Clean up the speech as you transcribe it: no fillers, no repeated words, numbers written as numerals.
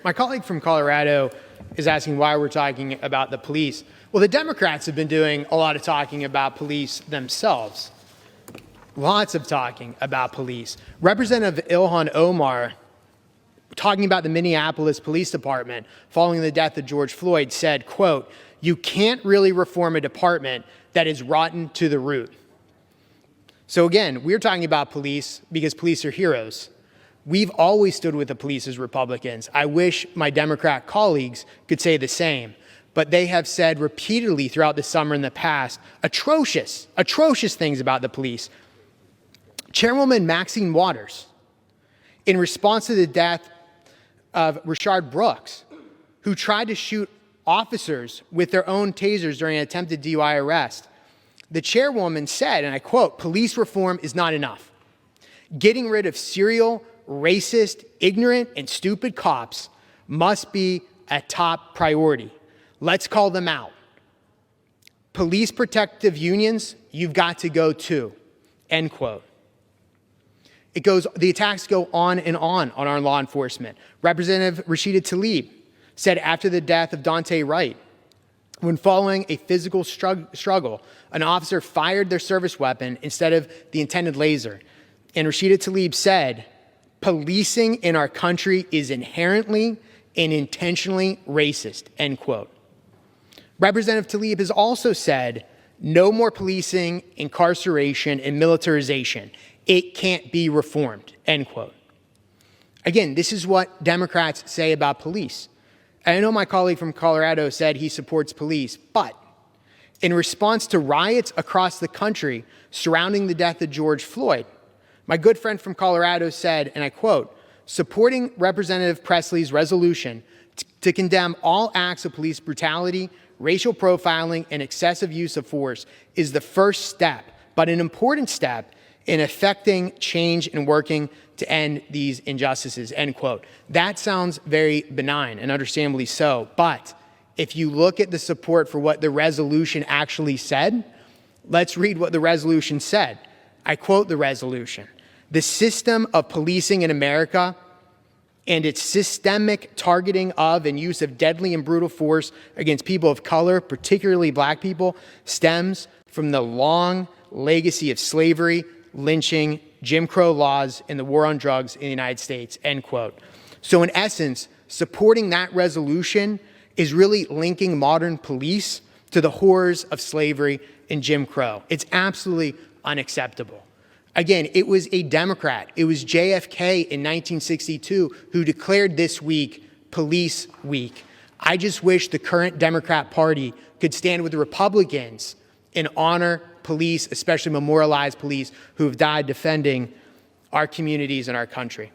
My colleague from Colorado is asking why we're talking about the police. Well, the Democrats have been doing a lot of talking about police themselves. Lots of talking about police. Representative Ilhan Omar, talking about the Minneapolis Police Department following the death of George Floyd, said, quote, "You can't really reform a department that is rotten to the root." So again, we're talking about police because police are heroes. We've always stood with the police as Republicans. I wish my Democrat colleagues could say the same, but they have said repeatedly throughout the summer in the past, atrocious things about the police. Chairwoman Maxine Waters, in response to the death of Rayshard Brooks, who tried to shoot officers with their own tasers during an attempted DUI arrest, the chairwoman said, and I quote, "Police reform is not enough. Getting rid of serial, racist, ignorant, and stupid cops must be a top priority. Let's call them out. Police protective unions, you've got to go too," end quote. The attacks go on on our law enforcement. Representative Rashida Tlaib said after the death of Daunte Wright, when following a physical struggle, an officer fired their service weapon instead of the intended laser. And Rashida Tlaib said, "Policing in our country is inherently and intentionally racist," end quote. Representative Tlaib has also said, "No more policing, incarceration, and militarization. It can't be reformed," end quote. Again, this is what Democrats say about police. And I know my colleague from Colorado said he supports police, but in response to riots across the country surrounding the death of George Floyd, my good friend from Colorado said, and I quote, "Supporting Representative Presley's resolution to condemn all acts of police brutality, racial profiling, and excessive use of force is the first step, but an important step in effecting change and working to end these injustices," end quote. That sounds very benign, and understandably so, but if you look at the support for what the resolution actually said, let's read what the resolution said. I quote the resolution: "The system of policing in America and its systemic targeting of and use of deadly and brutal force against people of color, particularly Black people, stems from the long legacy of slavery, lynching, Jim Crow laws, and the war on drugs in the United States," end quote. So in essence, supporting that resolution is really linking modern police to the horrors of slavery and Jim Crow. It's absolutely unacceptable. Again, it was a Democrat, it was JFK in 1962 who declared this week Police Week. I just wish the current Democrat Party could stand with the Republicans and honor police, especially memorialized police who have died defending our communities and our country.